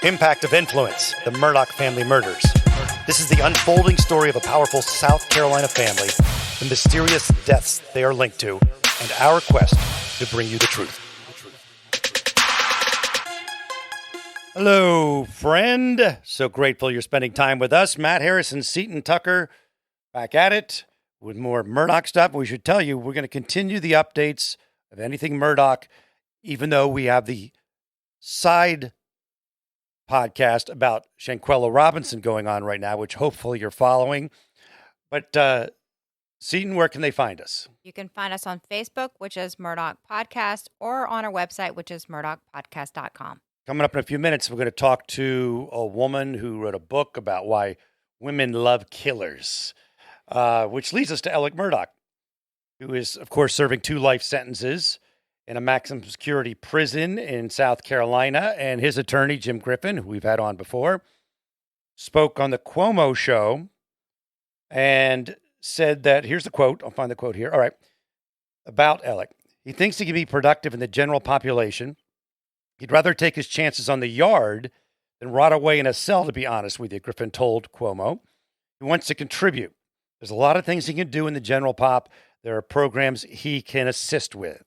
Impact of influence, the Murdoch family murders. This is the unfolding story of a powerful South Carolina family, the mysterious deaths they are linked to, and our quest to bring you the truth. Hello, friend. So grateful you're spending time with us. Matt Harris and Seton Tucker back at it with more Murdoch stuff. We should tell you, we're going to continue the updates of anything Murdoch, even though we have the side podcast about Shanquella Robinson going on right now, which hopefully you're following. But Seton, where can they find us? You can find us on Facebook, which is Murdoch Podcast, or on our website, which is murdochpodcast.com. Coming up in a few minutes, we're going to talk to a woman who wrote a book about why women love killers, which leads us to Alex Murdaugh, who is, of course, serving 2 life sentences in a maximum security prison in South Carolina. And his attorney, Jim Griffin, who we've had on before, spoke on the Cuomo show and said that, here's the quote, I'll find the quote here. All right, about Alex. He thinks he can be productive in the general population. He'd rather take his chances on the yard than rot away in a cell, to be honest with you, Griffin told Cuomo. He wants to contribute. There's a lot of things he can do in the general pop. There are programs he can assist with.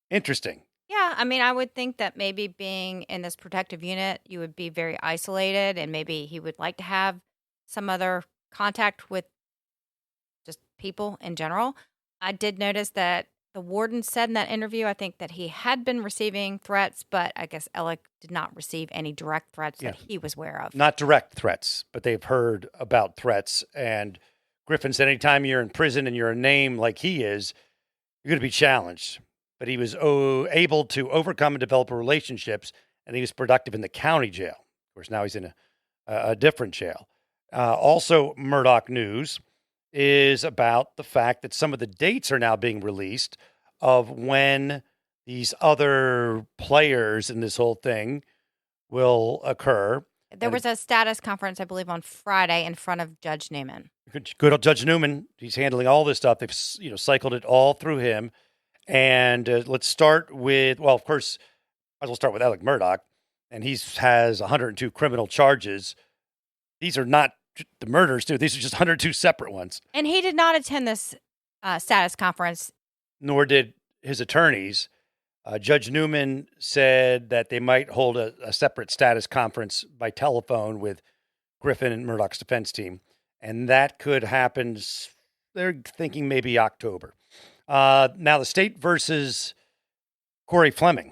Interesting. Yeah, I mean, I would think that maybe being in this protective unit, you would be very isolated, and maybe he would like to have some other contact with just people in general. I did notice that the warden said in that interview, I think, that he had been receiving threats, but I guess Alex did not receive any direct threats that he was aware of. Not direct threats, but they've heard about threats. And Griffin said anytime you're in prison and you're a name like he is, you're going to be challenged. But he was able to overcome and develop relationships, and he was productive in the county jail. Of course, now he's in a different jail. Also, Murdoch news is about the fact that some of the dates are now being released of when these other players in this whole thing will occur. There was a status conference, I believe, on Friday in front of Judge Newman. Good old Judge Newman. He's handling all this stuff. They've cycled it all through him. And let's start with, well, of course, might as well start with Alex Murdaugh. And he has 102 criminal charges. These are not the murders, too. These are just 102 separate ones. And he did not attend this status conference. Nor did his attorneys. Judge Newman said that they might hold a separate status conference by telephone with Griffin and Murdaugh's defense team. And that could happen, they're thinking maybe October. Now, the state versus Corey Fleming.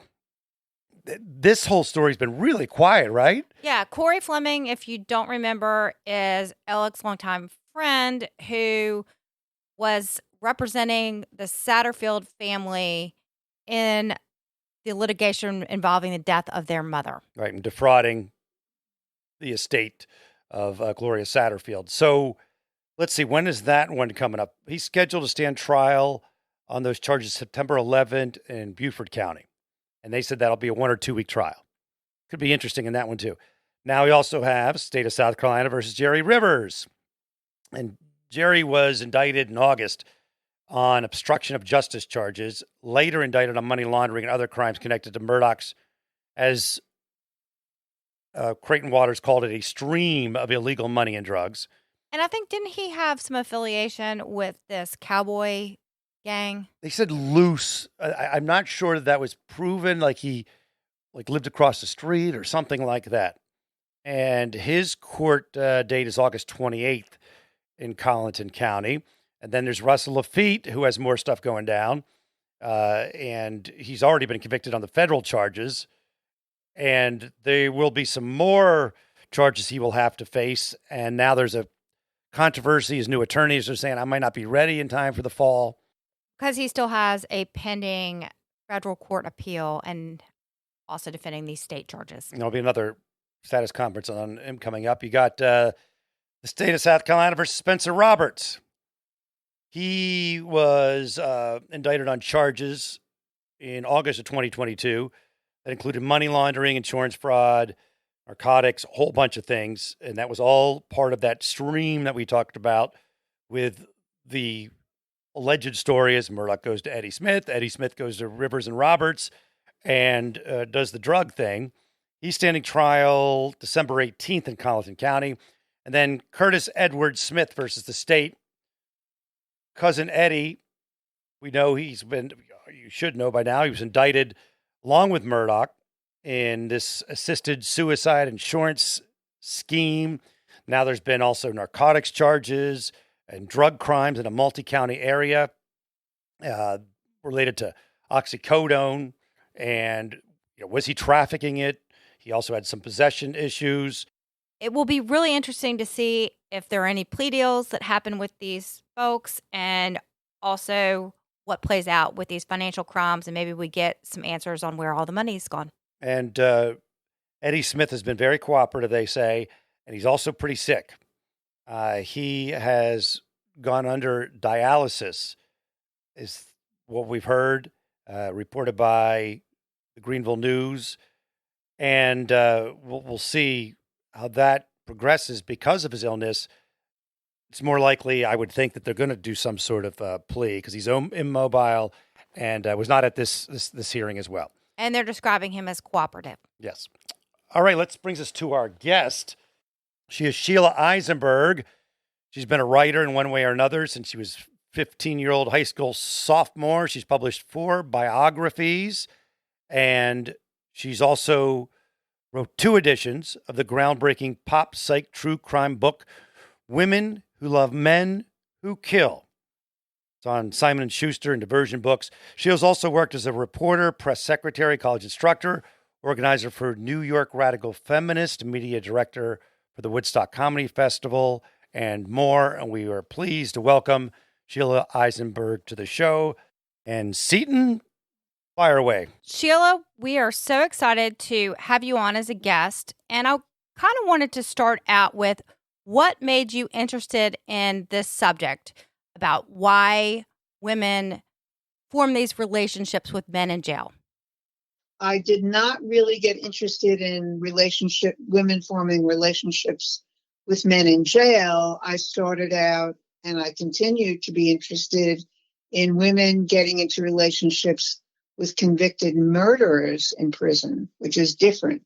This whole story's been really quiet, right? Yeah, Corey Fleming, if you don't remember, is Alex's longtime friend who was representing the Satterfield family in the litigation involving the death of their mother. Right, and defrauding the estate of Gloria Satterfield. So let's see, when is that one coming up? He's scheduled to stand trial on those charges September 11th in Beaufort County. And they said that'll be a 1 or 2 week trial. Could be interesting in that one, too. Now we also have state of South Carolina versus Jerry Rivers. And Jerry was indicted in August on obstruction of justice charges, later indicted on money laundering and other crimes connected to Murdoch's, as Creighton Waters called it, a stream of illegal money and drugs. And I think, didn't he have some affiliation with this cowboy gang? They said loose. I'm not sure that was proven, like he lived across the street or something like that. And his court date is August 28th in Colleton County. And then there's Russell Lafitte, who has more stuff going down. And he's already been convicted on the federal charges. And there will be some more charges he will have to face. And now there's a controversy. His new attorneys are saying, I might not be ready in time for the fall. Because he still has a pending federal court appeal and also defending these state charges. And there'll be another status conference on him coming up. You got the state of South Carolina versus Spencer Roberts. He was indicted on charges in August of 2022 that included money laundering, insurance fraud, narcotics, a whole bunch of things. And that was all part of that stream that we talked about with the alleged story as Murdoch goes to Eddie Smith. Eddie Smith goes to Rivers and Roberts and does the drug thing. He's standing trial December 18th in Colleton County. And then Curtis Edward Smith versus the state. Cousin Eddie, we know you should know by now, he was indicted along with Murdoch in this assisted suicide insurance scheme. Now there's been also narcotics charges and drug crimes in a multi-county area related to oxycodone. And was he trafficking it? He also had some possession issues. It will be really interesting to see if there are any plea deals that happen with these folks, and also what plays out with these financial crimes, and maybe we get some answers on where all the money's gone. And Eddie Smith has been very cooperative, they say, and he's also pretty sick. He has gone under dialysis, is what we've heard, reported by the Greenville News. And we'll see how that progresses because of his illness. It's more likely, I would think, that they're going to do some sort of plea because he's immobile and was not at this hearing as well. And they're describing him as cooperative. Yes. All right, brings us to our guest. She is Sheila Isenberg. She's been a writer in one way or another since she was 15-year-old high school sophomore. She's published 4 biographies, and she's also wrote 2 editions of the groundbreaking pop psych true crime book, Women Who Love Men Who Kill. It's on Simon & Schuster and Diversion Books. She has also worked as a reporter, press secretary, college instructor, organizer for New York Radical Feminist, media director for the Woodstock Comedy Festival, and more. And we are pleased to welcome Sheila Isenberg to the show. And Seton, fire away. Sheila, we are so excited to have you on as a guest. And I kind of wanted to start out with what made you interested in this subject about why women form these relationships with men in jail. I did not really get interested in women forming relationships with men in jail. I started out, and I continue to be interested in women getting into relationships with convicted murderers in prison, which is different.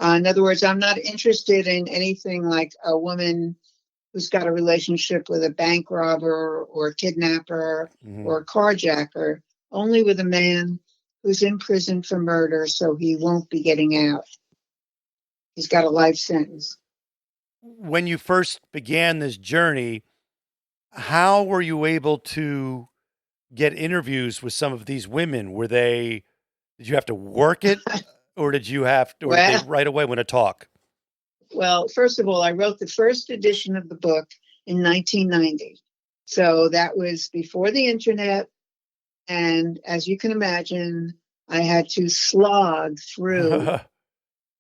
In other words, I'm not interested in anything like a woman who's got a relationship with a bank robber or a kidnapper or a carjacker, only with a man who's in prison for murder, so he won't be getting out. He's got a life sentence. When you first began this journey, how were you able to get interviews with some of these women? Did you have to work it, or did you did they right away want to talk? Well, first of all, I wrote the first edition of the book in 1990. So that was before the internet. And as you can imagine, I had to slog through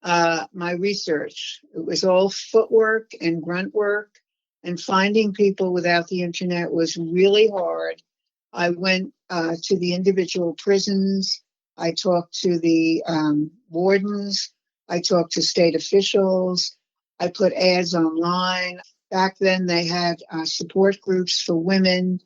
my research. It was all footwork and grunt work, and finding people without the internet was really hard. I went to the individual prisons. I talked to the wardens. I talked to state officials. I put ads online. Back then, they had support groups for women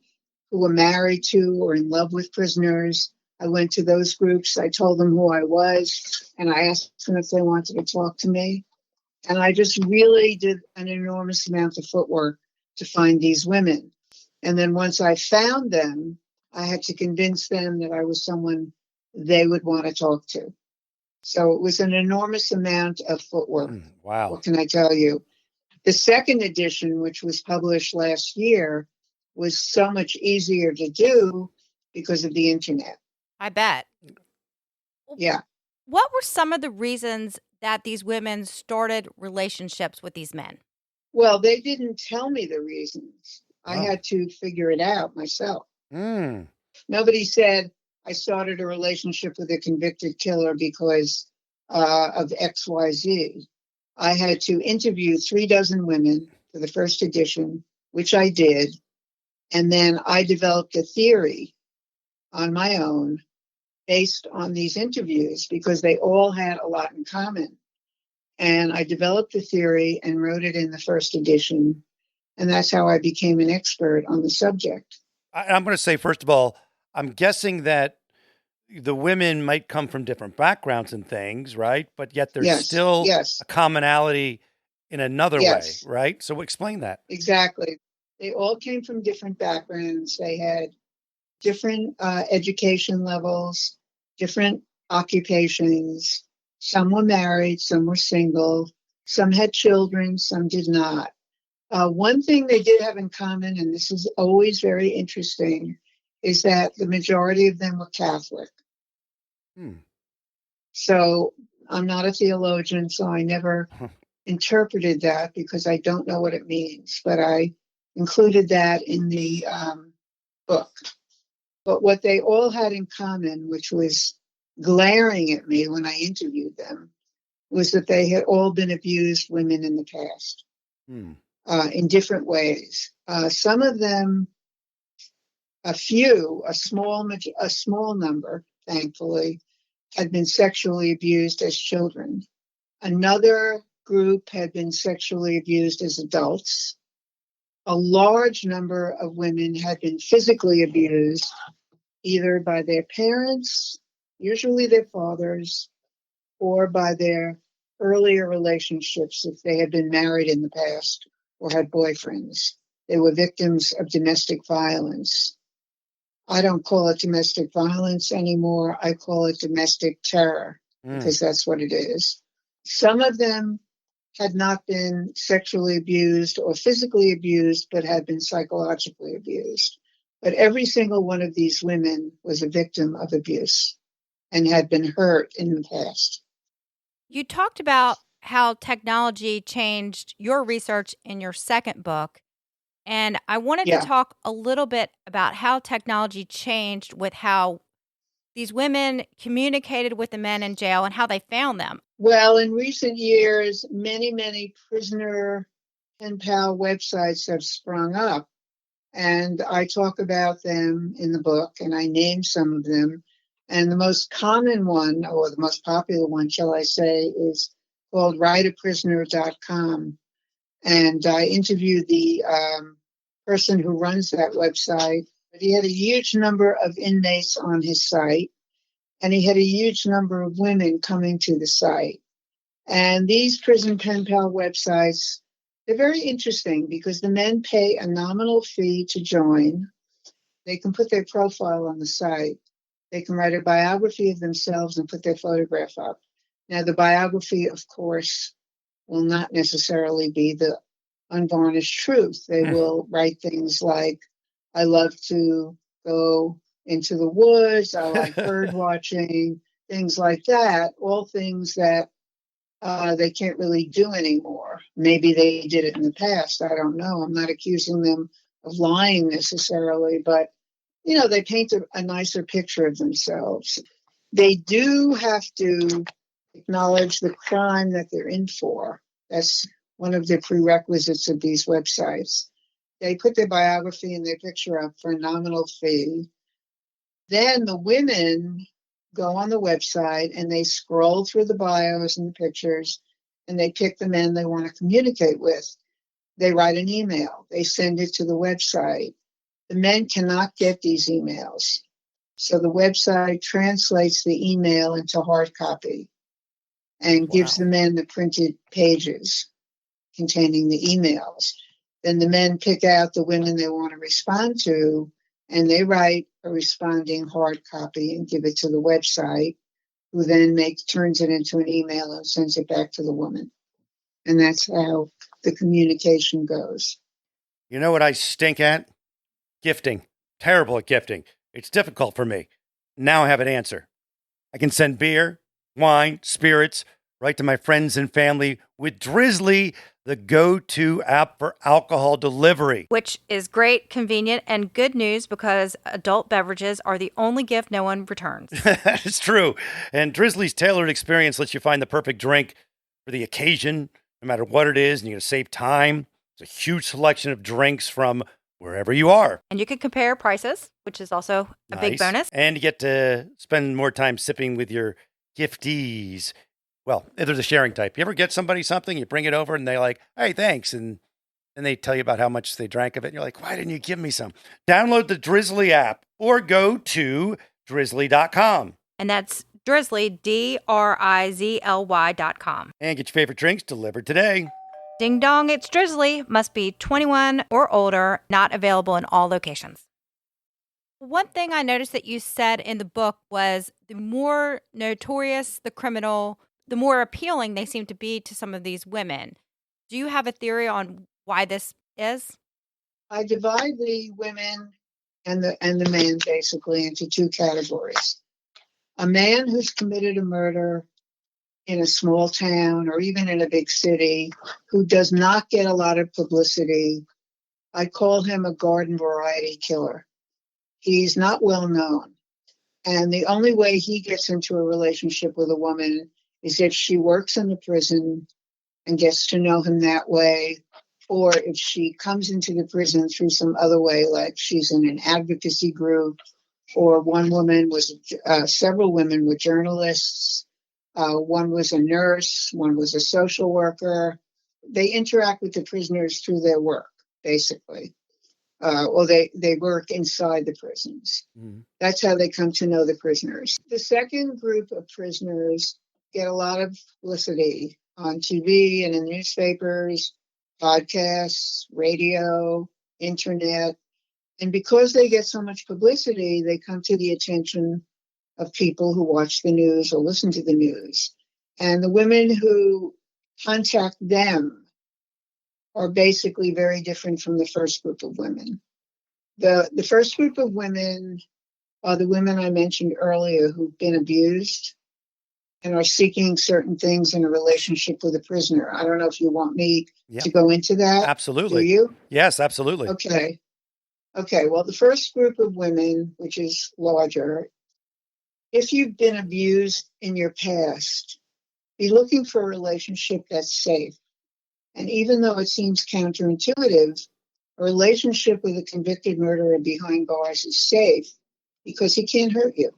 who were married to or in love with prisoners. I went to those groups. I told them who I was, and I asked them if they wanted to talk to me. And I just really did an enormous amount of footwork to find these women. And then once I found them, I had to convince them that I was someone they would want to talk to. So it was an enormous amount of footwork. Wow. What can I tell you? The second edition, which was published last year, was so much easier to do because of the internet. I bet. Yeah. What were some of the reasons that these women started relationships with these men? Well, they didn't tell me the reasons. Wow. I had to figure it out myself. Nobody said I started a relationship with a convicted killer because of XYZ. I had to interview 36 women for the first edition, which I did. And then I developed a theory on my own based on these interviews because they all had a lot in common. And I developed a theory and wrote it in the first edition. And that's how I became an expert on the subject. I'm going to say, first of all, I'm guessing that the women might come from different backgrounds and things, right? But yet there's Yes, still yes, a commonality in another way, yes, right? So explain that. exactly. They all came from different backgrounds. They had different education levels, different occupations. Some were married, some were single, some had children, some did not. One thing they did have in common, and this is always very interesting, is that the majority of them were Catholic. Hmm. So I'm not a theologian, so I never interpreted that because I don't know what it means, but I included that in the book. But what they all had in common, which was glaring at me when I interviewed them, was that they had all been abused women in the past Hmm. in different ways. Some of them, a small number, thankfully, had been sexually abused as children. Another group had been sexually abused as adults. A large number of women had been physically abused either by their parents, usually their fathers, or by their earlier relationships if they had been married in the past or had boyfriends. They were victims of domestic violence. I don't call it domestic violence anymore. I call it domestic terror Hmm. because that's what it is. Some of them had not been sexually abused or physically abused, but had been psychologically abused. But every single one of these women was a victim of abuse and had been hurt in the past. You talked about how technology changed your research in your second book. And I wanted to Yeah. talk a little bit about how technology changed with how these women communicated with the men in jail and how they found them. Well, in recent years, many prisoner pen pal websites have sprung up. And I talk about them in the book and I name some of them. And the most common one, or the most popular one, shall I say, is called writeaprisoner.com. And I interviewed the person who runs that website. But he had a huge number of inmates on his site, and he had a huge number of women coming to the site. And these prison pen pal websites, they're very interesting because the men pay a nominal fee to join. They can put their profile on the site. They can write a biography of themselves and put their photograph up. Now, the biography, of course, will not necessarily be the unvarnished truth. They will write things like, I love to go into the woods, I like bird watching, things like that, all things that they can't really do anymore. Maybe they did it in the past. I don't know. I'm not accusing them of lying necessarily, but they paint a nicer picture of themselves. They do have to acknowledge the crime that they're in for. That's one of the prerequisites of these websites. They put their biography and their picture up for a nominal fee. Then the women go on the website and they scroll through the bios and the pictures and they pick the men they want to communicate with. They write an email. They send it to the website. The men cannot get these emails. So the website translates the email into hard copy and gives the men the printed pages containing the emails. Then the men pick out the women they want to respond to, and they write a responding hard copy and give it to the website, who then turns it into an email and sends it back to the woman. And that's how the communication goes. You know what I stink at? Gifting. Terrible at gifting. It's difficult for me. Now I have an answer. I can send beer, wine, spirits right to my friends and family with Drizzly, the go-to app for alcohol delivery. Which is great, convenient, and good news because adult beverages are the only gift no one returns. It's true. And Drizzly's tailored experience lets you find the perfect drink for the occasion, no matter what it is, and you're going to save time. It's a huge selection of drinks from wherever you are. And you can compare prices, which is also a big bonus. And you get to spend more time sipping with your giftees. Well, if there's a sharing type. You ever get somebody something, you bring it over, and they're like, hey, thanks. And then they tell you about how much they drank of it. And you're like, why didn't you give me some? Download the Drizzly app or go to drizzly.com. And that's Drizzly, DRIZLY.com. And get your favorite drinks delivered today. Ding dong, it's Drizzly. Must be 21 or older, not available in all locations. One thing I noticed that you said in the book was the more notorious the criminal, the more appealing they seem to be to some of these women. Do you have a theory on why this is? I divide the women and the men basically into two categories. A man who's committed a murder in a small town or even in a big city who does not get a lot of publicity, I call him a garden variety killer. He's not well known. And the only way he gets into a relationship with a woman is if she works in the prison and gets to know him that way, or if she comes into the prison through some other way, like she's in an advocacy group, or one woman was, several women were journalists, one was a nurse, one was a social worker. They interact with the prisoners through their work, basically. Or they work inside the prisons. Mm. That's how they come to know the prisoners. The second group of prisoners get a lot of publicity on TV and in newspapers, podcasts, radio, internet. And because they get so much publicity, they come to the attention of people who watch the news or listen to the news. And the women who contact them are basically very different from the first group of women. The first group of women are the women I mentioned earlier who've been abused and are seeking certain things in a relationship with a prisoner. I don't know if you want me to go into that. Absolutely. Do you? Yes, absolutely. Okay. Well, the first group of women, which is larger, if you've been abused in your past, be looking for a relationship that's safe. And even though it seems counterintuitive, a relationship with a convicted murderer behind bars is safe because he can't hurt you.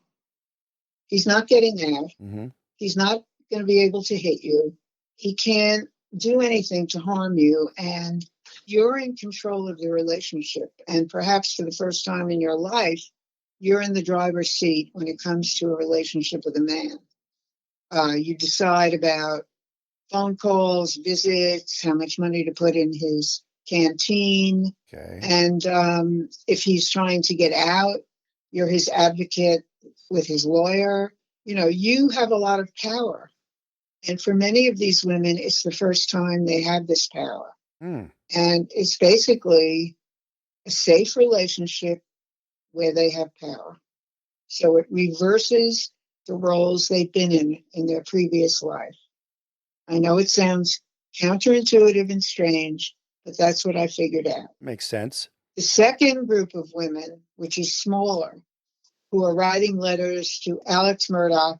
He's not getting out. Mm-hmm. He's not going to be able to hit you. He can't do anything to harm you. And you're in control of the relationship. And perhaps for the first time in your life, you're in the driver's seat when it comes to a relationship with a man. You decide about phone calls, visits, how much money to put in his canteen. Okay. And if he's trying to get out, you're his advocate with his lawyer. You know, you have a lot of power. And for many of these women, it's the first time they have this power. Mm. And it's basically a safe relationship where they have power. So it reverses the roles they've been in their previous life. I know it sounds counterintuitive and strange, but that's what I figured out. Makes sense. The second group of women, which is smaller, who are writing letters to Alex Murdaugh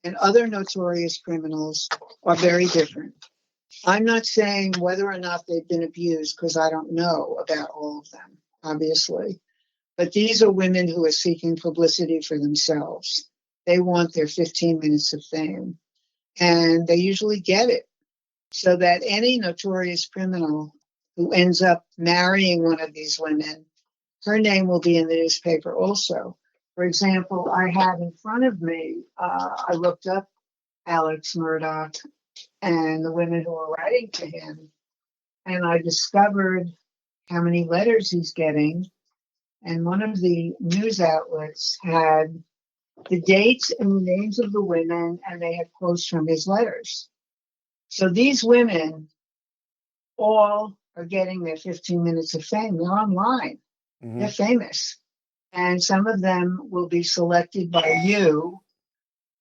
and other notorious criminals, are very different. I'm not saying whether or not they've been abused because I don't know about all of them, obviously. But these are women who are seeking publicity for themselves. They want their 15 minutes of fame. And they usually get it. So that any notorious criminal who ends up marrying one of these women, her name will be in the newspaper also. For example, I have in front of me, I looked up Alex Murdaugh and the women who are writing to him, and I discovered how many letters he's getting. And one of the news outlets had the dates and the names of the women, and they had quotes from his letters. So these women all are getting their 15 minutes of fame. They're online. Mm-hmm. They're famous. And some of them will be selected by you,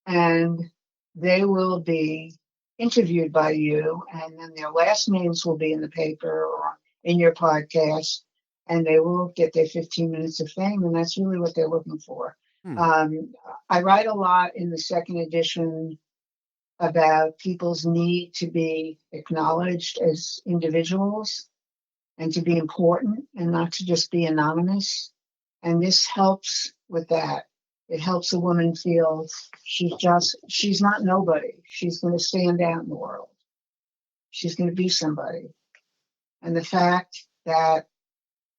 and they will be interviewed by you, and then their last names will be in the paper or in your podcast, and they will get their 15 minutes of fame, and that's really what they're looking for. I write a lot in the second edition about people's need to be acknowledged as individuals and to be important and not to just be anonymous. And this helps with that. It helps a woman feel she's not nobody. She's going to stand out in the world. She's going to be somebody. And the fact that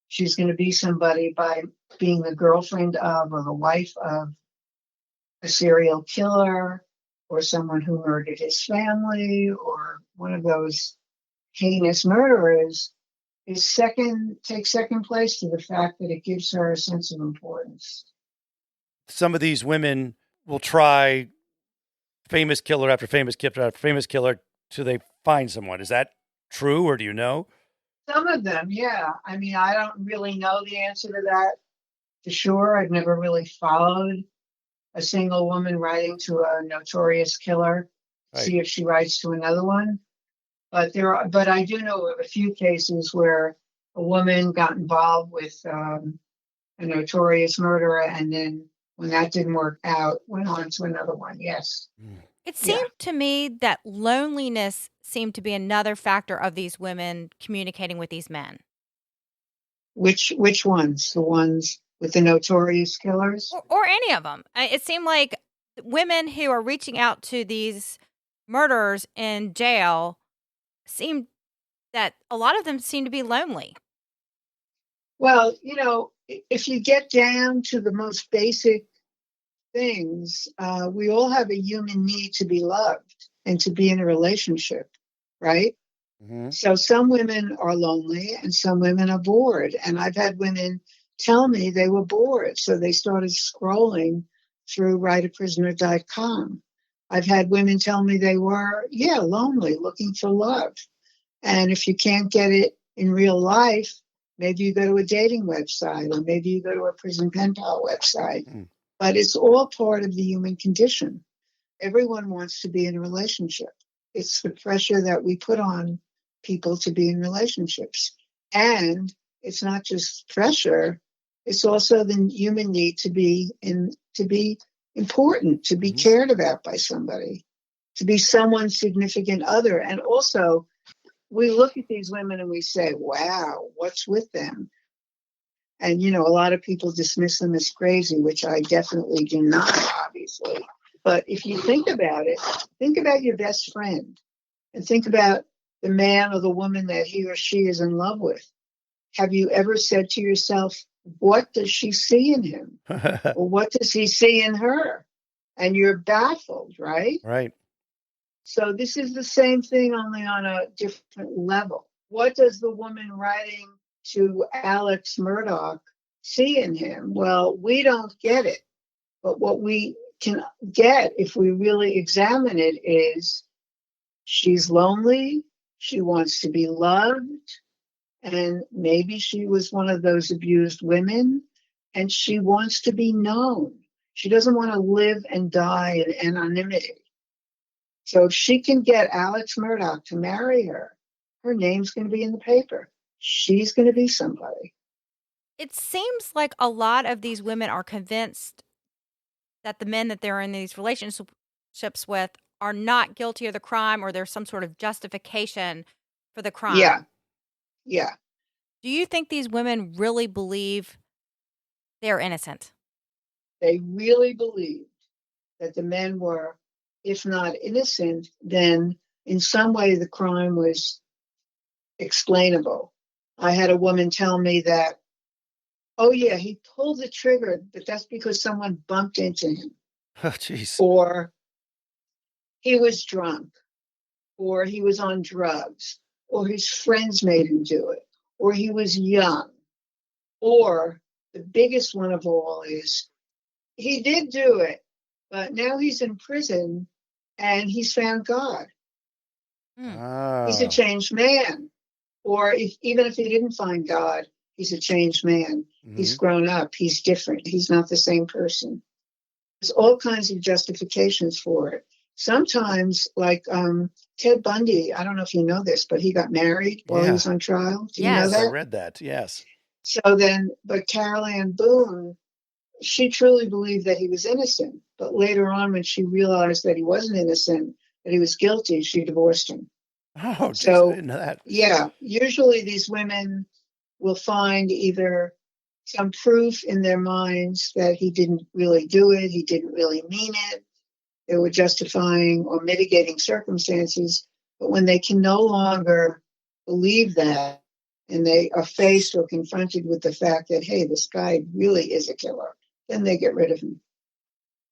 she's going to be somebody by being the girlfriend of or the wife of a serial killer or someone who murdered his family or one of those heinous murderers takes second place to the fact that it gives her a sense of importance. Some of these women will try famous killer after famous killer after famous killer till they find someone. Is that true, or do you know? Some of them, yeah. I mean, I don't really know the answer to that for sure. I've never really followed a single woman writing to a notorious killer, Right. see if she writes to another one. But I do know of a few cases where a woman got involved with a notorious murderer, and then when that didn't work out, went on to another one. Yes. It seemed to me that loneliness seemed to be another factor of these women communicating with these men. Which ones? The ones with the notorious killers? Or any of them. It seemed like women who are reaching out to these murderers in jail seemed that a lot of them seem to be lonely. Well, if you get down to the most basic things, we all have a human need to be loved and to be in a relationship, right? Mm-hmm. So some women are lonely and some women are bored. And I've had women tell me they were bored, so they started scrolling through writeaprisoner.com. I've had women tell me they were, lonely, looking for love. And if you can't get it in real life, maybe you go to a dating website, or maybe you go to a prison pen pal website. But it's all part of the human condition. Everyone wants to be in a relationship. It's the pressure that we put on people to be in relationships. And it's not just pressure, it's also the human need to be important, to be cared about by somebody, to be someone's significant other. And also, we look at these women and we say, wow, what's with them? And, a lot of people dismiss them as crazy, which I definitely do not, obviously. But if you think about it, think about your best friend and think about the man or the woman that he or she is in love with. Have you ever said to yourself, what does she see in him? Or what does he see in her? And you're baffled, right? Right. So this is the same thing, only on a different level. What does the woman writing to Alex Murdaugh see in him? Well, we don't get it. But what we can get, if we really examine it, is she's lonely, she wants to be loved, and maybe she was one of those abused women, and she wants to be known. She doesn't want to live and die in anonymity. So if she can get Alex Murdaugh to marry her, her name's going to be in the paper. She's going to be somebody. It seems like a lot of these women are convinced that the men that they're in these relationships with are not guilty of the crime, or there's some sort of justification for the crime. Yeah. Do you think these women really believe they're innocent? They really believed that the men were, if not innocent, then in some way the crime was explainable. I had a woman tell me that, oh yeah, he pulled the trigger, but that's because someone bumped into him. Oh, jeez. Or he was drunk, or he was on drugs, or his friends made him do it, or he was young. Or the biggest one of all is he did do it, but now he's in prison and he's found God. He's a changed man. Or even if he didn't find God, he's a changed man. He's grown up. He's different. He's not the same person. There's all kinds of justifications for it. Sometimes, like Ted Bundy, I don't know if you know this, but he got married while he was on trial. Do you know that? I read that, yes. So then, but Carol Ann Boone, she truly believed that he was innocent. But later on, when she realized that he wasn't innocent, that he was guilty, she divorced him. Oh, so I didn't know that. Yeah, usually these women will find either some proof in their minds that he didn't really do it, he didn't really mean it. There were justifying or mitigating circumstances. But when they can no longer believe that, and they are faced or confronted with the fact that, hey, this guy really is a killer, then they get rid of him.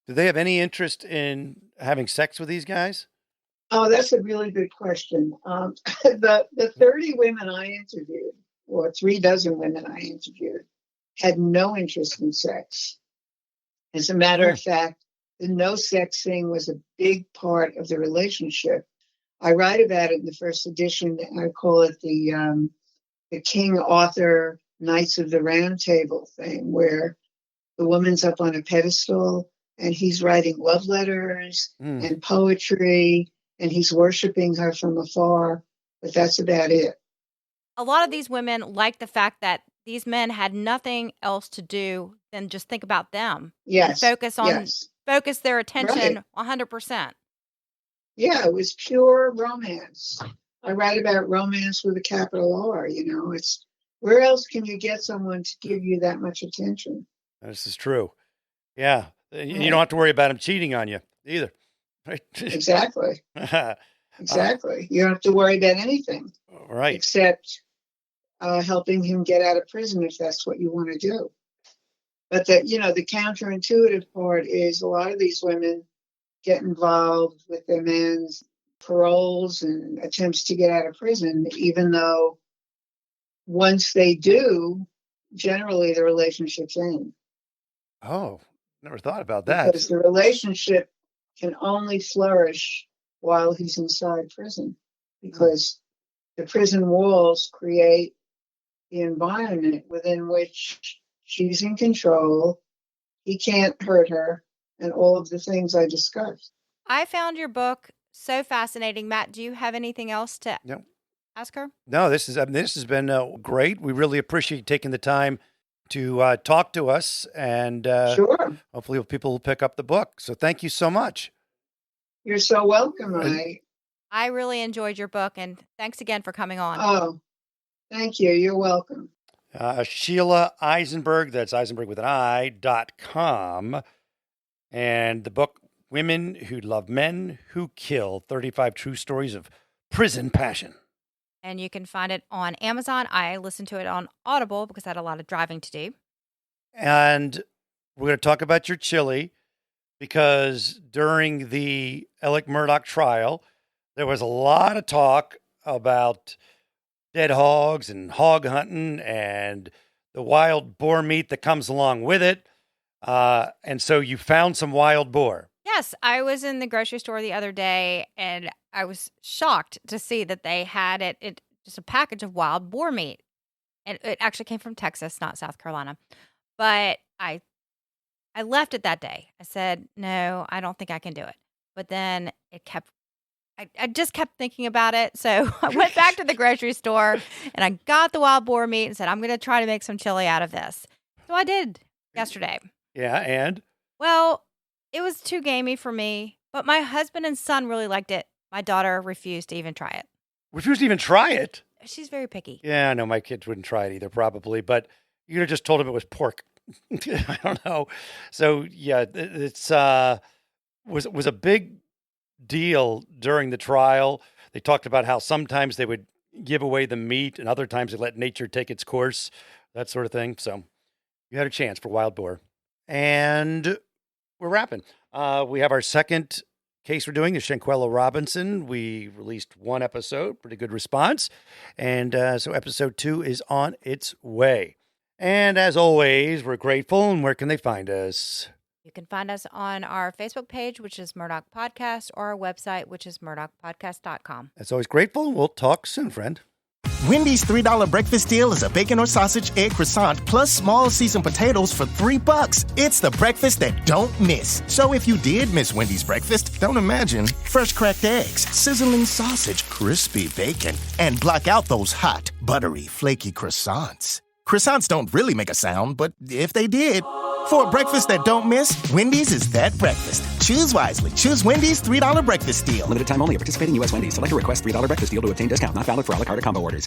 Do they have any interest in having sex with these guys? Oh, that's a really good question. The 30 women I interviewed, or 36 women I interviewed, had no interest in sex. As a matter of fact, the no sex thing was a big part of the relationship. I write about it in the first edition. I call it the King Arthur Knights of the Round Table thing, where the woman's up on a pedestal and he's writing love letters and poetry, and he's worshiping her from afar, but that's about it. A lot of these women like the fact that these men had nothing else to do than just think about them. Yes. And focus their attention 100%. Yeah, it was pure romance. I write about romance with a capital R, it's where else can you get someone to give you that much attention? This is true. Yeah. You don't have to worry about him cheating on you either. Right? Exactly. Exactly. You don't have to worry about anything. Right. Except helping him get out of prison if that's what you want to do. But the counterintuitive part is a lot of these women get involved with their men's paroles and attempts to get out of prison, even though once they do, generally the relationship's end. Oh, never thought about that. Because the relationship can only flourish while he's inside prison, because the prison walls create the environment within which she's in control, he can't hurt her, and all of the things I discussed. I found your book so fascinating. Matt, do you have anything else to ask her? No, this has been great. We really appreciate taking the time to talk to us, and sure. Hopefully people will pick up the book. So thank you so much. You're so welcome. I really enjoyed your book, and thanks again for coming on. Oh, thank you. You're welcome. Sheila Isenberg, that's Isenberg with an I.com. And the book, Women Who Love Men Who Kill, 35 True Stories of Prison Passion. And you can find it on Amazon. I listened to it on Audible because I had a lot of driving to do. And we're going to talk about your chili, because during the Alex Murdaugh trial, there was a lot of talk about dead hogs and hog hunting and the wild boar meat that comes along with it. And so you found some wild boar. Yes, I was in the grocery store the other day, and I was shocked to see that they had it just a package of wild boar meat. And it actually came from Texas, not South Carolina. But I left it that day. I said, no, I don't think I can do it. But then I just kept thinking about it. So I went back to the grocery store and I got the wild boar meat and said, I'm going to try to make some chili out of this. So I did yesterday. Yeah, and? Well, it was too gamey for me, but my husband and son really liked it. My daughter refused to even try it. Refused to even try it? She's very picky. Yeah, no, my kids wouldn't try it either, probably. But you could have just told them it was pork. I don't know. So, yeah, it's was a big deal during the trial. They talked about how sometimes they would give away the meat and other times they let nature take its course, that sort of thing. So you had a chance for wild boar. And we're wrapping. We have our second case we're doing, the Shanquella Robinson. We released one episode, pretty good response. And so episode 2 is on its way. And as always, we're grateful. And where can they find us? You can find us on our Facebook page, which is Murdoch Podcast, or our website, which is murdochpodcast.com. As always, grateful. We'll talk soon, friend. Wendy's $3 breakfast deal is a bacon or sausage, egg croissant, plus small seasoned potatoes for $3. It's the breakfast that don't miss. So if you did miss Wendy's breakfast, don't imagine. Fresh cracked eggs, sizzling sausage, crispy bacon, and block out those hot, buttery, flaky croissants. Croissants don't really make a sound, but if they did... For a breakfast that don't miss, Wendy's is that breakfast. Choose wisely. Choose Wendy's $3 breakfast deal. Limited time only. Participate in U.S. Wendy's. Select a request $3 breakfast deal to obtain discount. Not valid for a la carte combo orders.